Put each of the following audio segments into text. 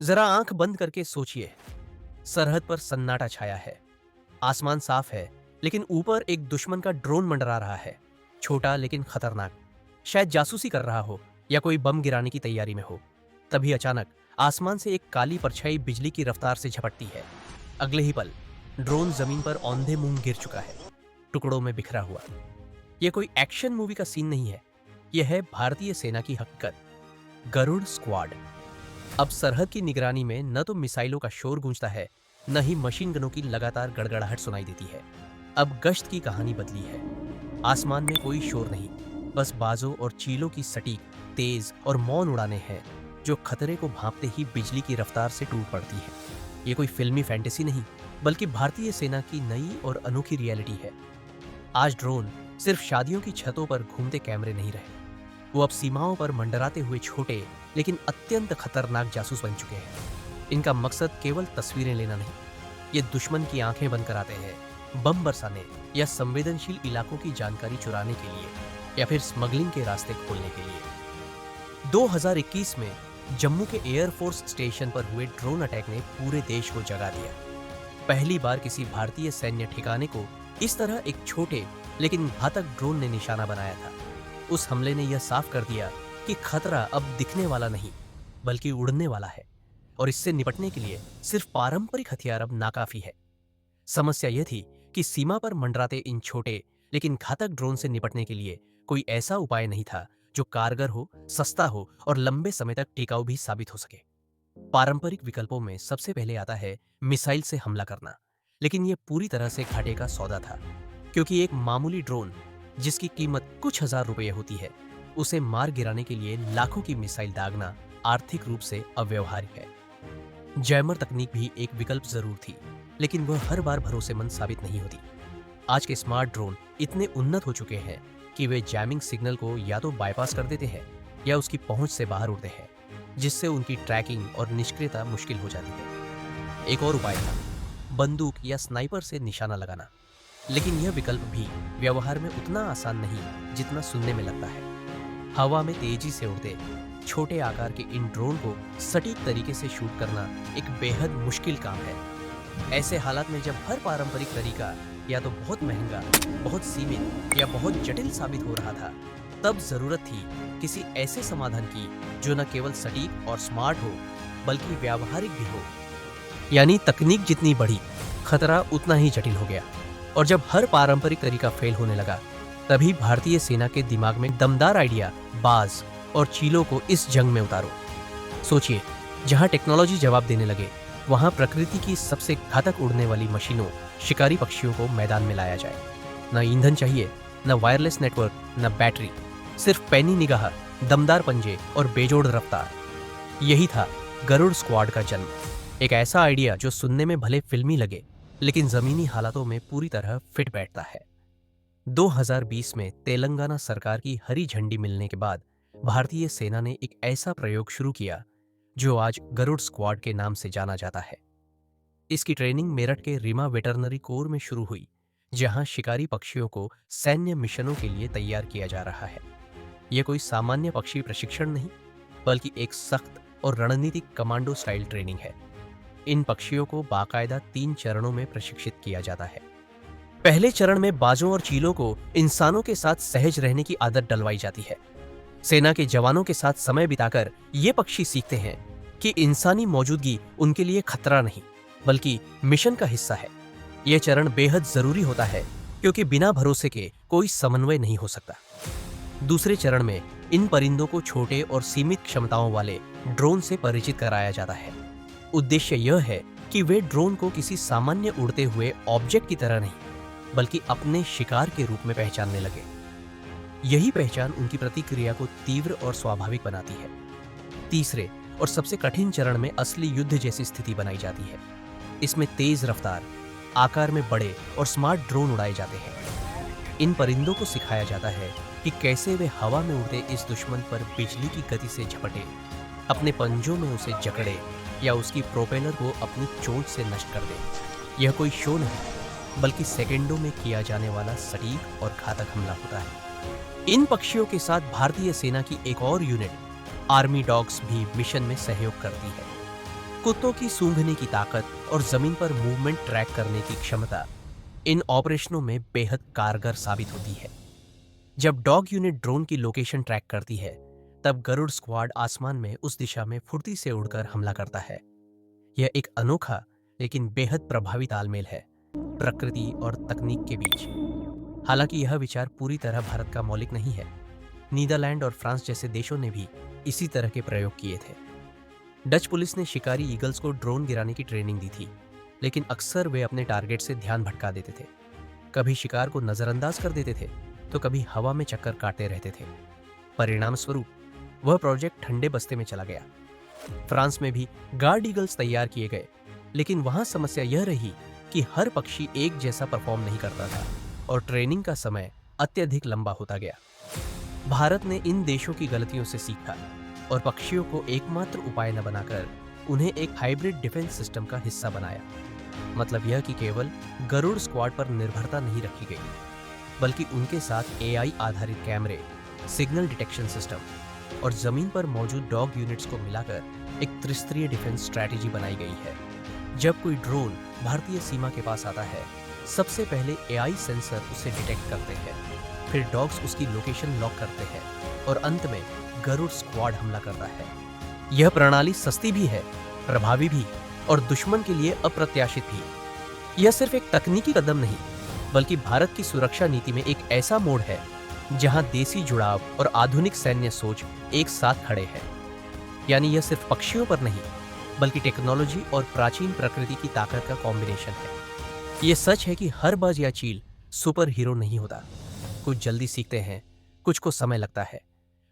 जरा आंख बंद करके सोचिए। सरहद पर सन्नाटा छाया है। आसमान साफ है, लेकिन ऊपर एक दुश्मन का ड्रोन मंडरा रहा है। छोटा लेकिन खतरनाक। शायद जासूसी कर रहा हो या कोई बम गिराने की तैयारी में हो। तभी अचानक आसमान से एक काली परछाई बिजली की रफ्तार से झपटती है। अगले ही पल ड्रोन जमीन पर औंधे मुंह गिर चुका है, टुकड़ों में बिखरा हुआ। यह कोई एक्शन मूवी का सीन नहीं है। यह है भारतीय सेना की हकीकत। गरुड़ स्क्वाड। अब सरहद की निगरानी में न तो मिसाइलों का शोर गूंजता है, न ही मशीन गनों की लगातार गड़गड़ाहट सुनाई देती है। अब गश्त की कहानी बदली है। आसमान में कोई शोर नहीं, बस बाजों और चीलों की सटीक, तेज और मौन उड़ानें हैं, जो खतरे को भांपते ही बिजली की रफ्तार से टूट पड़ती है। ये कोई फिल्मी फैंटेसी नहीं, बल्कि भारतीय सेना की नई और अनोखी रियलिटी है। आज ड्रोन सिर्फ शादियों की छतों पर घूमते कैमरे नहीं रहे। वो अब सीमाओं पर मंडराते हुए छोटे लेकिन अत्यंत खतरनाक जासूस बन चुके हैं। इनका मकसद केवल तस्वीरें लेना नहीं, ये दुश्मन की आंखें बंद कराते हैं, बम बरसाने या संवेदनशील इलाकों की जानकारी चुराने के लिए, या फिर स्मगलिंग के रास्ते खोलने के लिए। 2021 में जम्मू के एयरफोर्स स्टेशन पर हुए ड्रोन अटैक ने पूरे देश को जगा दिया। पहली बार किसी भारतीय सैन्य ठिकाने को इस तरह एक छोटे लेकिन घातक ड्रोन ने निशाना बनाया था। उस हमले ने यह साफ कर दिया कि खतरा अब दिखने वाला नहीं, बल्कि उड़ने वाला है, और इससे निपटने के लिए सिर्फ पारंपरिक हथियार अब नाकाफी है। समस्या यह थी कि सीमा पर मंडराते इन छोटे लेकिन घातक ड्रोन से निपटने के लिए कोई ऐसा उपाय नहीं था जो कारगर हो, सस्ता हो और लंबे समय तक टिकाऊ भी साबित हो सके। पारंपरिक विकल्पों में सबसे पहले आता है मिसाइल से हमला करना, लेकिन यह पूरी तरह से घाटे का सौदा था, क्योंकि एक मामूली ड्रोन जिसकी कीमत कुछ हजार रुपये होती है, उसे मार गिराने के लिए लाखों की मिसाइल दागना आर्थिक रूप से अव्यवहार्य है। जैमर तकनीक भी एक विकल्प जरूर थी, लेकिन वह हर बार भरोसेमंद साबित नहीं होती। आज के स्मार्ट ड्रोन इतने उन्नत हो चुके हैं कि वे जैमिंग सिग्नल को या तो बाईपास कर देते हैं या उसकी पहुंच से बाहर उड़ते हैं, जिससे उनकी ट्रैकिंग और निष्क्रियता मुश्किल हो जाती है। एक और उपाय था बंदूक या स्नाइपर से निशाना लगाना, लेकिन यह विकल्प भी व्यवहार में उतना आसान नहीं जितना सुनने में लगता है। हवा में तेजी से उड़ते छोटे आकार के इन ड्रोन को सटीक तरीके से शूट करना एक बेहद मुश्किल काम है। ऐसे हालात में जब हर पारंपरिक तरीका या तो बहुत महंगा, बहुत सीमित या बहुत जटिल साबित हो रहा था, तब जरूरत थी किसी ऐसे समाधान की जो न केवल सटीक और स्मार्ट हो, बल्कि व्यावहारिक भी हो। यानी तकनीक जितनी बढ़ी, खतरा उतना ही जटिल हो गया। और जब हर पारंपरिक तरीका फेल होने लगा, तभी भारतीय सेना के दिमाग में दमदार आइडिया, बाज और चीलों को इस जंग में उतारो। सोचिए, जहां टेक्नोलॉजी जवाब देने लगे, वहां प्रकृति की सबसे घातक उड़ने वाली मशीनों, शिकारी पक्षियों को मैदान में लाया जाए। न ईंधन चाहिए, न वायरलेस नेटवर्क, न बैटरी, सिर्फ पैनी निगाह, दमदार पंजे और बेजोड़ रफ्तार। यही था गरुड़ स्क्वाड का जन्म। एक ऐसा आइडिया जो सुनने में भले फिल्मी लगे, लेकिन जमीनी हालातों में पूरी तरह फिट बैठता है। 2020 में तेलंगाना सरकार की हरी झंडी मिलने के बाद भारतीय सेना ने एक ऐसा प्रयोग शुरू किया जो आज गरुड़ स्क्वाड के नाम से जाना जाता है। इसकी ट्रेनिंग मेरठ के रीमा वेटरनरी कोर में शुरू हुई, जहां शिकारी पक्षियों को सैन्य मिशनों के लिए तैयार किया जा रहा है। यह कोई सामान्य पक्षी प्रशिक्षण नहीं, बल्कि एक सख्त और रणनीतिक कमांडो स्टाइल ट्रेनिंग है। इन पक्षियों को बाकायदा 3 चरणों में प्रशिक्षित किया जाता है। पहले चरण में बाजों और चीलों को इंसानों के साथ सहज रहने की आदत डलवाई जाती है। सेना के जवानों के साथ समय बिताकर ये पक्षी सीखते हैं कि इंसानी मौजूदगी उनके लिए खतरा नहीं, बल्कि मिशन का हिस्सा है। यह चरण बेहद जरूरी होता है, क्योंकि बिना भरोसे के कोई समन्वय नहीं हो सकता। दूसरे चरण में इन परिंदों को छोटे और सीमित क्षमताओं वाले ड्रोन से परिचित कराया जाता है। उद्देश्य यह है कि वे ड्रोन को किसी सामान्य उड़ते हुए ऑब्जेक्ट की तरह नहीं, बल्कि अपने शिकार के रूप में पहचानने लगे। यही पहचान उनकी प्रतिक्रिया को तीव्र और स्वाभाविक बनाती है। तीसरे और सबसे कठिन चरण में असली युद्ध जैसी स्थिति बनाई जाती है। इसमें तेज रफ्तार, आकार में बड़े और स्मार्ट ड्रोन उड़ाए जाते हैं। इन परिंदों को सिखाया जाता है कि कैसे वे हवा में उड़ते इस दुश्मन पर बिजली की गति से झपटे, अपने पंजों में उसे जकड़े या उसकी प्रोपेलर को अपनी चोंच से नष्ट कर दे। यह कोई शो नहीं, बल्कि सेकंडों में किया जाने वाला सटीक और घातक हमला होता है। इन पक्षियों के साथ भारतीय सेना की एक और यूनिट, आर्मी डॉग्स, भी मिशन में सहयोग करती है। कुत्तों की सूंघने की ताकत और जमीन पर मूवमेंट ट्रैक करने की क्षमता इन ऑपरेशनों में बेहद कारगर साबित होती है। जब डॉग यूनिट ड्रोन की लोकेशन ट्रैक करती है, तब गरुड़ स्क्वाड आसमान में उस दिशा में फुर्ती से उड़कर हमला करता है। यह एक अनोखा लेकिन बेहद प्रभावी तालमेल है प्रकृति और तकनीक के बीच। हालांकि यह विचार पूरी तरह भारत का मौलिक नहीं है। नीदरलैंड और फ्रांस जैसे देशों ने भी इसी तरह के प्रयोग किए थे। डच पुलिस ने शिकारी ईगल्स को ड्रोन गिराने की ट्रेनिंग दी थी, लेकिन अक्सर वे अपने टारगेट से ध्यान भटका देते थे। कभी शिकार को नजरअंदाज कर देते थे, तो कभी हवा में चक्कर काटते रहते थे। परिणाम स्वरूप वह प्रोजेक्ट ठंडे बस्ते में चला गया। फ्रांस में भी गार्ड ईगल्स तैयार किए गए, लेकिन वहां समस्या यह रही कि हर पक्षी एक जैसा परफॉर्म नहीं करता था और ट्रेनिंग का समय अत्यधिक लंबा होता गया। भारत ने इन देशों की गलतियों से सीखा और पक्षियों को एकमात्र उपाय न बनाकर उन्हें एक हाइब्रिड डिफेंस सिस्टम का हिस्सा बनाया। मतलब यह कि केवल गरुड़ स्क्वाड पर निर्भरता नहीं रखी गई, बल्कि उनके साथ एआई आधारित कैमरे, सिग्नल डिटेक्शन सिस्टम और जमीन पर मौजूद डॉग यूनिट्स को मिलाकर एक त्रिस्तरीय डिफेंस स्ट्रैटेजी बनाई गई है। जब कोई ड्रोन भारतीय सीमा के पास आता है, सबसे पहले एआई सेंसर उसे डिटेक्ट करते हैं, फिर डॉग्स उसकी लोकेशन लॉक करते हैं और अंत में गरुड़ स्क्वाड हमला करता है। यह प्रणाली सस्ती भी है, प्रभावी भी और दुश्मन के लिए अप्रत्याशित भी। यह सिर्फ एक तकनीकी कदम नहीं, बल्कि भारत की सुरक्षा नीति में एक ऐसा मोड़ है जहां देसी जुड़ाव और आधुनिक सैन्य सोच एक साथ खड़े हैं। यानी यह सिर्फ पक्षियों पर नहीं, बल्कि टेक्नोलॉजी और प्राचीन प्रकृति की ताकत का कॉम्बिनेशन है। यह सच है कि हर बाज या चील सुपर हीरो नहीं होता। कुछ जल्दी सीखते हैं, कुछ को समय लगता है,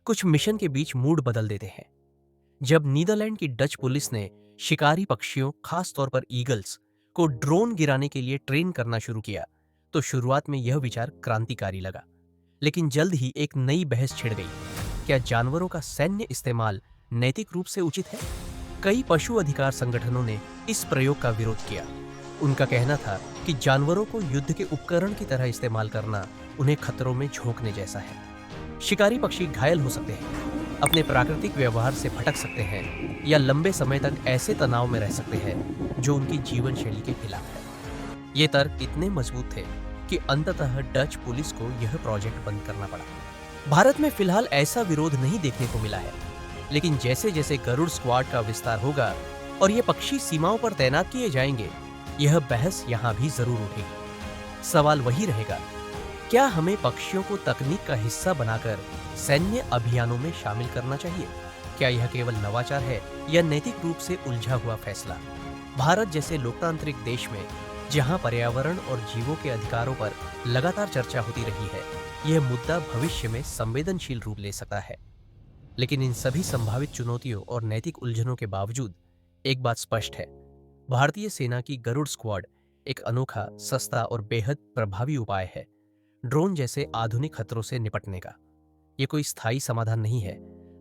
कुछ मिशन के बीच मूड बदल देते हैं। जब नीदरलैंड की डच पुलिस ने शिकारी पक्षियों, खास तौर पर ईगल्स को ड्रोन गिराने के लिए ट्रेन करना शुरू किया, तो शुरुआत में यह विचार क्रांतिकारी लगा। लेकिन जल्द ही एक नई बहस छिड़ गई। क्या जानवरों का सैन्य इस्तेमाल नैतिक रूप से उचित है? कई पशु अधिकार संगठनों ने इस प्रयोग का विरोध किया। उनका कहना था कि जानवरों को युद्ध के उपकरण की तरह इस्तेमाल करना उन्हें खतरों में झोंकने जैसा है। शिकारी पक्षी घायल हो सकते हैं, अपने प्राकृतिक व्यवहार से भटक सकते हैं या लंबे समय तक ऐसे तनाव में रह सकते हैं जो उनकी जीवन शैली के खिलाफ है। ये तर्क इतने मजबूत थे कि अंततः डच पुलिस को यह प्रोजेक्ट बंद करना पड़ा। भारत में फिलहाल ऐसा विरोध नहीं देखने को मिला है, लेकिन जैसे जैसे गरुड़ स्क्वाड का विस्तार होगा और ये पक्षी सीमाओं पर तैनात किए जाएंगे, यह बहस यहाँ भी जरूर उठेगी। सवाल वही रहेगा, क्या हमें पक्षियों को तकनीक का हिस्सा बनाकर सैन्य अभियानों में शामिल करना चाहिए? क्या यह केवल नवाचार है या नैतिक रूप से उलझा हुआ फैसला? भारत जैसे लोकतांत्रिक देश में, जहां पर्यावरण और जीवों के अधिकारों पर लगातार चर्चा होती रही है, यह मुद्दा भविष्य में संवेदनशील रूप ले सकता है। लेकिन इन सभी संभावित चुनौतियों और नैतिक उलझनों के बावजूद एक बात स्पष्ट है, भारतीय सेना की गरुड़ स्क्वाड एक अनोखा, सस्ता और बेहद प्रभावी उपाय है ड्रोन जैसे आधुनिक खतरों से निपटने का। ये कोई स्थायी समाधान नहीं है,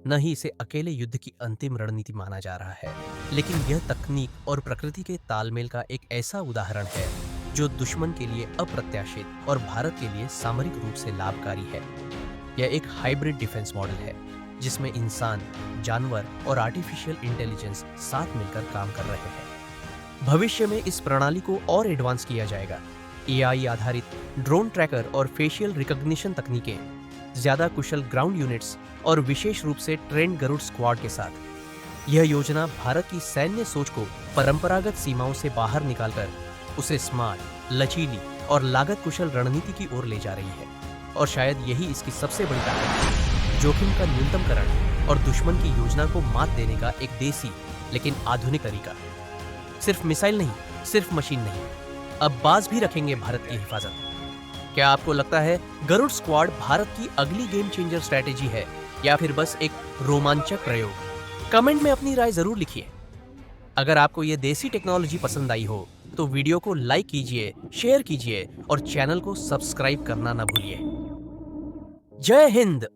न ही इसे अकेले युद्ध की अंतिम रणनीति माना जा रहा है, लेकिन यह तकनीक और प्रकृति के तालमेल का एक ऐसा उदाहरण है जो दुश्मन के लिए अप्रत्याशित और भारत के लिए सामरिक रूप से लाभकारी है। यह एक हाइब्रिड डिफेंस मॉडल है जिसमें इंसान, जानवर और आर्टिफिशियल इंटेलिजेंस साथ मिलकर काम कर रहे हैं। भविष्य में इस प्रणाली को और एडवांस किया जाएगा। एआई आधारित ड्रोन ट्रैकर और फेशियल रिकॉग्निशन तकनीकें, ज्यादा कुशल ग्राउंड यूनिट्स और विशेष रूप से ट्रेंड गरुड़ स्क्वाड के साथ यह योजना भारत की सैन्य सोच को परंपरागत सीमाओं से बाहर निकालकर उसे स्मार्ट, लचीली और लागत कुशल रणनीति की ओर ले जा रही है। और शायद यही इसकी सबसे बड़ी ताकत है, जोखिम का न्यूनतमकरण और दुश्मन की योजना को मात देने का एक देसी लेकिन आधुनिक तरीका। सिर्फ मिसाइल नहीं, सिर्फ मशीन नहीं, अब बाज भी रखेंगे भारत की हिफाजत। क्या आपको लगता है गरुड़ स्क्वाड भारत की अगली गेम चेंजर स्ट्रैटेजी है या फिर बस एक रोमांचक प्रयोग? कमेंट में अपनी राय जरूर लिखिए। अगर आपको ये देसी टेक्नोलॉजी पसंद आई हो तो वीडियो को लाइक कीजिए, शेयर कीजिए और चैनल को सब्सक्राइब करना ना भूलिए। जय हिंद।